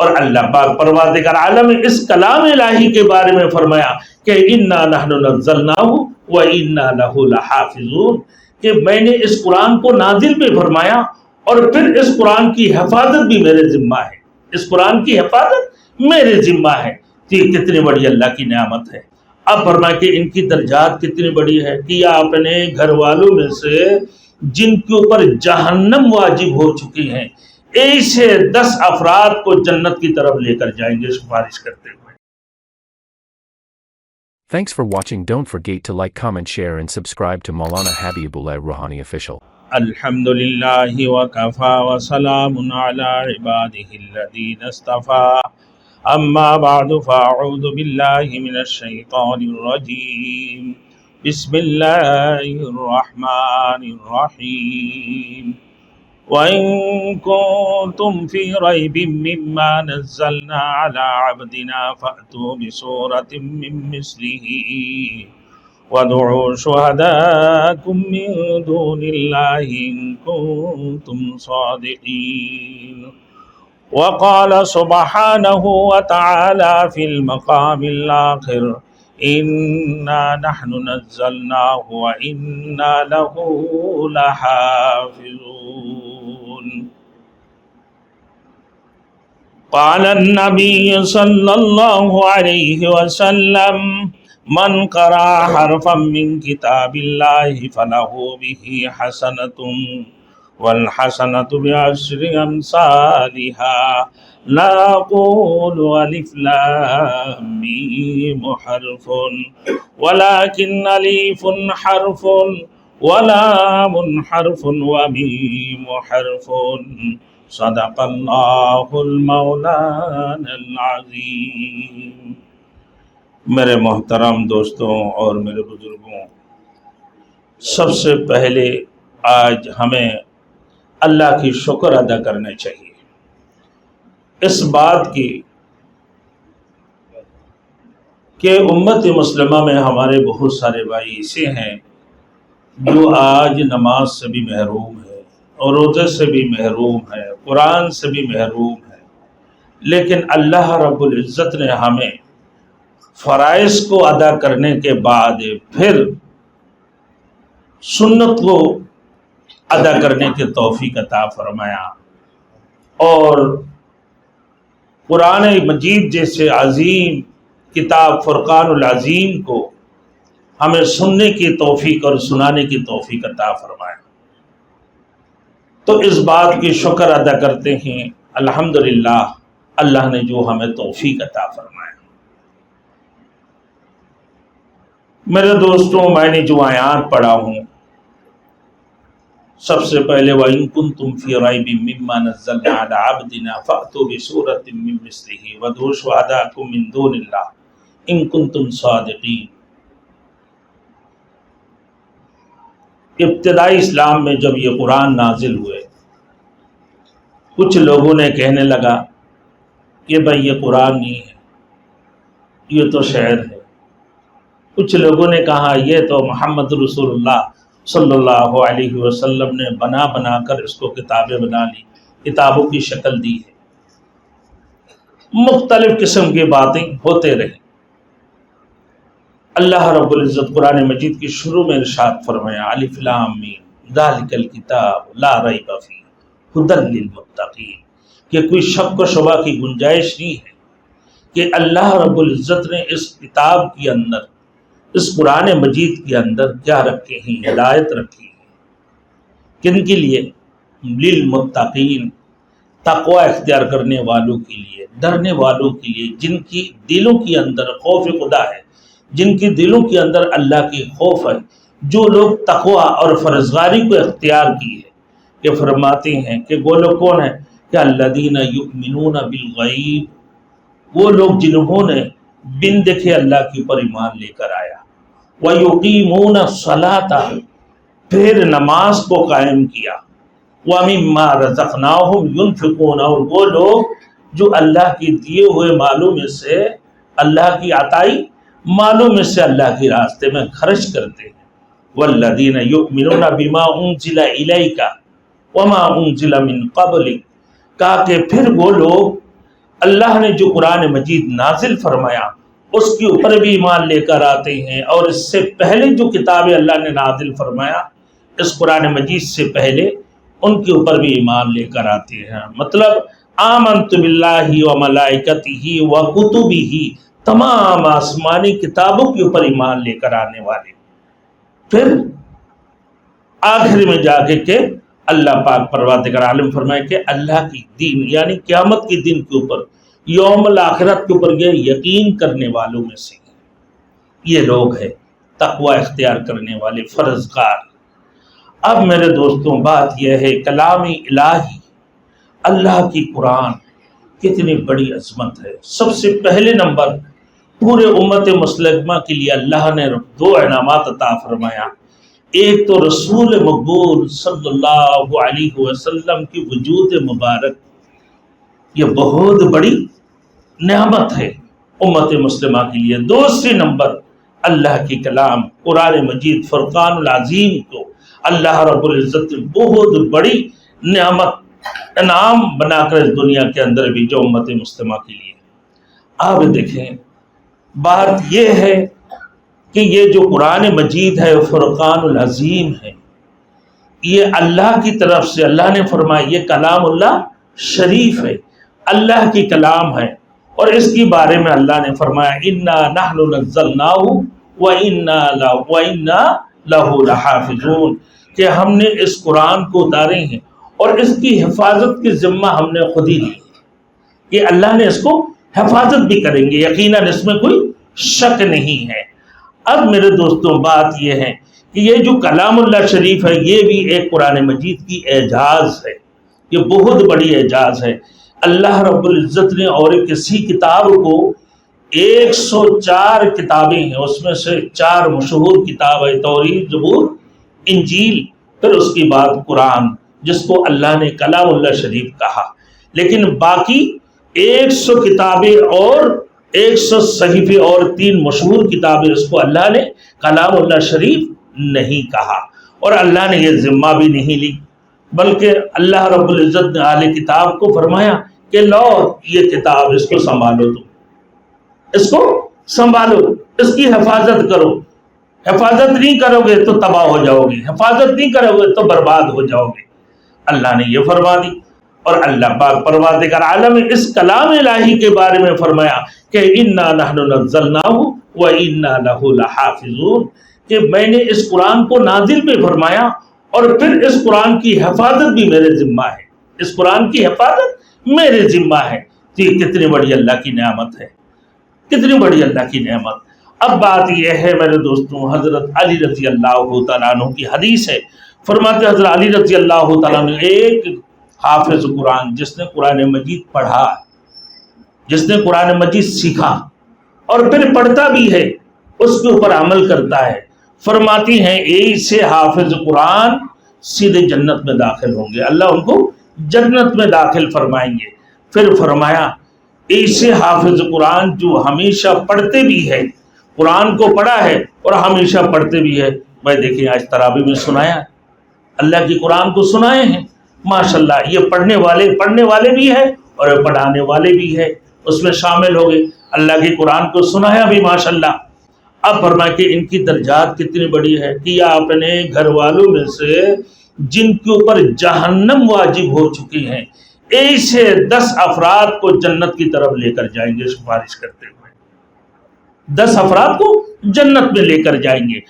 اور اللہ پاک پروردگار عالم اس کلام الہی کے بارے میں فرمایا کہ اِنَّا نَحْنُ نَزَّلْنَاهُ وَإِنَّا لَهُ لَحَافِظُونَ، کہ میں نے اس قرآن کو نازل بھی فرمایا اور پھر اس قرآن کی حفاظت بھی میرے ذمہ ہے، اس قرآن کی حفاظت میرے ذمہ ہے۔ یہ کتنی بڑی اللہ کی نعمت ہے۔ اب فرمایا کہ ان کی درجات کتنی بڑی ہے کہ یہ اپنے گھر والوں میں سے جن کے اوپر جہنم واجب ہو چکی ہیں، ایسے 10 افراد کو جنت کی طرف لے کر جائیں گے سفارش کرتے ہوئے۔ Thanks for watching. Don't forget to like, comment, share and subscribe to Maulana Habibullah Rouhani Official. الحمدللہ وکفا وسلام علی عبادہ الذین اصطفیٰ، اما بعد فاعوذ باللہ من الشیطان الرجیم، بسم اللہ الرحمن الرحیم۔ وَإِن كُنتُمْ فِي رَيْبٍ مِّمَّا نَزَّلْنَا عَلَىٰ عَبْدِنَا فَأْتُوا بِسُورَةٍ مِّن مِّثْلِهِ وَادْعُوا شُهَدَاءَكُم مِّن دُونِ اللَّهِ إِن كُنتُمْ صَادِقِينَ۔ وَقَالَ سُبْحَانَهُ وَتَعَالَىٰ فِي الْمَقَامِ الْآخِرِ إِنَّا نَحْنُ نَزَّلْنَاهُ وَإِنَّا لَهُ لَحَافِظُونَ۔ قال النبي صلى الله عليه وسلم من قرأ حرفا من كتاب الله فله به حسنة والحسنة بعشر أمثالها لا أقول ألف لام ميم حرف ولكن ألف حرف ولام حرف وميم حرف صدق اللہ المولانا العظیم۔ میرے محترم دوستوں اور میرے بزرگوں، سب سے پہلے آج ہمیں اللہ کی شکر ادا کرنے چاہیے اس بات کی کہ امت مسلمہ میں ہمارے بہت سارے بھائی ایسے ہیں جو آج نماز سے بھی محروم ہیں اور روزے سے بھی محروم ہے، قرآن سے بھی محروم ہے، لیکن اللہ رب العزت نے ہمیں فرائض کو ادا کرنے کے بعد پھر سنت کو ادا کرنے کی توفیق عطا فرمایا، اور قرآن مجید جیسے عظیم کتاب فرقان العظیم کو ہمیں سننے کی توفیق اور سنانے کی توفیق عطا فرمایا۔ تو اس بات کی شکر ادا کرتے ہیں الحمدللہ اللہ نے جو ہمیں توفیق عطا فرمایا۔ میرے دوستوں، میں نے جو آیات پڑھا ہوں، سب سے پہلے وَإِن كُنتُمْ فِي رَيْبٍ مِّمَّا نَزَّلْنَا عَلَىٰ عَبْدِنَا فَأْتُوا بِسُورَةٍ مِّن مِّثْلِهِ وَادْعُوا شُهَدَاءَكُم مِّن دُونِ اللَّهِ إِن كُنتُمْ صَادِقِينَ۔ ابتدائی اسلام میں جب یہ قرآن نازل ہوئے، کچھ لوگوں نے کہنے لگا کہ بھئی یہ قرآن نہیں ہے، یہ تو شعر ہے۔ کچھ لوگوں نے کہا یہ تو محمد رسول اللہ صلی اللہ علیہ وسلم نے بنا بنا کر اس کو کتابیں بنا لی، کتابوں کی شکل دی ہے۔ مختلف قسم کی باتیں ہوتے رہیں۔ اللہ رب العزت قرآن مجید کی شروع میں ارشاد فرمایا الف لام میم ذالک الکتاب لا ریب فیہ ھدی للمتقین، کہ کوئی شک و شبہ کی گنجائش نہیں ہے کہ اللہ رب العزت نے اس کتاب کے اندر، اس قرآن مجید کے اندر کیا رکھے ہیں؟ ہدایت رکھی ہے۔ کن کے لیے؟ للمتقین، تقوی اختیار کرنے والوں کے لیے، ڈرنے والوں کے لیے، جن کی دلوں کے اندر خوف خدا ہے، جن کی دلوں کے اندر اللہ کی خوف ہے، جو لوگ تقوی اور فرزگاری کو اختیار کی ہے۔ کہ فرماتے ہیں کہ وہ لوگ کون ہیں؟ کہ الذین یؤمنون بالغیب، وہ لوگ جنہوں نے بن دیکھے اللہ کے اوپر ایمان لے کر آیا۔ وَيُقِيمُونَ الصَّلَاةَ، پھر نماز کو قائم کیا۔ وَمِمَّا رَزَقْنَاهُمْ يُنْفِقُونَ، اور وہ لوگ جو اللہ کی دیے ہوئے مالوں میں سے، اللہ کی عطائی مالوں میں سے اللہ کے راستے میں خرچ کرتے ہیں۔ وَالَّذِينَ يُؤْمِنُونَ بِمَا أُنزِلَ إِلَيْكَ وَمَا أُنزِلَ مِن قَبْلِكَ، کہا کہ پھر وہ لوگ اللہ نے جو قرآن مجید نازل فرمایا اس کے اوپر بھی ایمان لے کر آتے ہیں، اور اس سے پہلے جو کتابیں اللہ نے نازل فرمایا اس قرآن مجید سے پہلے ان کے اوپر بھی ایمان لے کر آتے ہیں۔ مطلب آمنت باللہ و ملائکتہ و کتبہ، تمام آسمانی کتابوں کے اوپر ایمان لے کر آنے والے۔ پھر آخر میں جا کے کہ اللہ پاک پروردگار عالم فرمائے کہ اللہ کی دین یعنی قیامت کے دن کے اوپر، یوم الآخرت کے اوپر یہ یقین کرنے والوں میں سے یہ لوگ ہیں تقوی اختیار کرنے والے فرزگار۔ اب میرے دوستوں بات یہ ہے کلام الہی اللہ کی قرآن کتنی بڑی عظمت ہے۔ سب سے پہلے نمبر پورے امت مسلمہ کے لیے اللہ نے دو انعامات عطا فرمایا۔ ایک تو رسول مقبول صلی اللہ علیہ وسلم کی وجود مبارک، یہ بہت بڑی نعمت ہے امت مسلمہ کے لیے۔ دوسری نمبر اللہ کی کلام قرآن مجید فرقان العظیم کو اللہ رب العزت نے بہت بڑی نعمت انعام بنا کر اس دنیا کے اندر بھی جو امت مسلمہ کے لیے۔ آپ دیکھیں بات یہ ہے کہ یہ جو قرآن مجید ہے فرقان العظیم ہے، یہ اللہ کی طرف سے اللہ نے فرمایا یہ کلام اللہ شریف ہے، اللہ کی کلام ہے، اور اس کے بارے میں اللہ نے فرمایا اِنَّا نَحْنُ نَزَّلْنَاهُ وَإِنَّا لَهُ لَحَافِظُونَ، کہ ہم نے اس قرآن کو اتارے ہیں اور اس کی حفاظت کی ذمہ ہم نے خود ہی لی ہے کہ اللہ نے اس کو حفاظت بھی کریں گے، یقیناً اس میں کوئی شک نہیں ہے۔ اب میرے دوستوں بات یہ ہے کہ یہ جو کلام اللہ شریف ہے یہ بھی ایک قرآن مجید کی اعجاز ہے، یہ بہت بڑی اعجاز ہے۔ اللہ رب العزت نے اور کسی کتاب کو 104 کتابیں ہیں، اس میں سے 4 مشہور کتاب ہے توریت، زبور، انجیل، پھر اس کی بعد قرآن جس کو اللہ نے کلام اللہ شریف کہا، لیکن باقی 100 کتابیں اور 100 صحیفے اور 3 مشہور کتابیں اس کو اللہ نے کلام اللہ شریف نہیں کہا، اور اللہ نے یہ ذمہ بھی نہیں لی، بلکہ اللہ رب العزت نے اہل کتاب کو فرمایا کہ لو یہ کتاب اس کو سنبھالو، تم اس کو سنبھالو، اس کی حفاظت کرو، حفاظت نہیں کرو گے تو تباہ ہو جاؤ گے، حفاظت نہیں کرو گے تو برباد ہو جاؤ گے۔ اللہ نے یہ فرما دی، اور اللہ پاک پروردگار عالم اس کلام الہی کے بارے میں فرمایا کہ اِنَّا نَحْنُ نَزَّلْنَاهُ وَإِنَّا لَهُ لَحَافِظُونَ، کہ میں نے اس قرآن کو نازل بھی فرمایا اور پھر اس قرآن کی حفاظت بھی میرے ذمہ ہے، اس قرآن کی حفاظت میرے ذمہ ہے۔ تو یہ کتنی بڑی اللہ کی نعمت ہے، کتنی بڑی اللہ کی نعمت۔ اب بات یہ ہے میرے دوستوں، حضرت علی رضی اللہ تعالیٰ عنہ کی حدیث ہے، فرماتے حضرت علی رضی اللہ تعالیٰ عنہ ایک حافظ قرآن جس نے قرآن مجید پڑھا، جس نے قرآن مجید سیکھا اور پھر پڑھتا بھی ہے، اس کے اوپر عمل کرتا ہے، فرماتی ہیں ایسے حافظ قرآن سیدھے جنت میں داخل ہوں گے، اللہ ان کو جنت میں داخل فرمائیں گے۔ پھر فرمایا ایسے حافظ قرآن جو ہمیشہ پڑھتے بھی ہے، قرآن کو پڑھا ہے اور ہمیشہ پڑھتے بھی ہے۔ میں دیکھیں آج تراویح میں سنایا، اللہ کی قرآن کو سنائے ہیں، ماشاءاللہ یہ پڑھنے والے بھی ہیں اور پڑھانے والے بھی ہیں، اس میں شامل ہو گئے، اللہ کی قرآن کو سنایا بھی ماشاءاللہ۔ اب فرمایا کہ ان کی درجات کتنی بڑی ہے کہ یہ اپنے گھر والوں میں سے جن کے اوپر جہنم واجب ہو چکی ہیں، ایسے 10 افراد کو جنت کی طرف لے کر جائیں گے، سفارش کرتے ہوئے 10 افراد کو جنت میں لے کر جائیں گے۔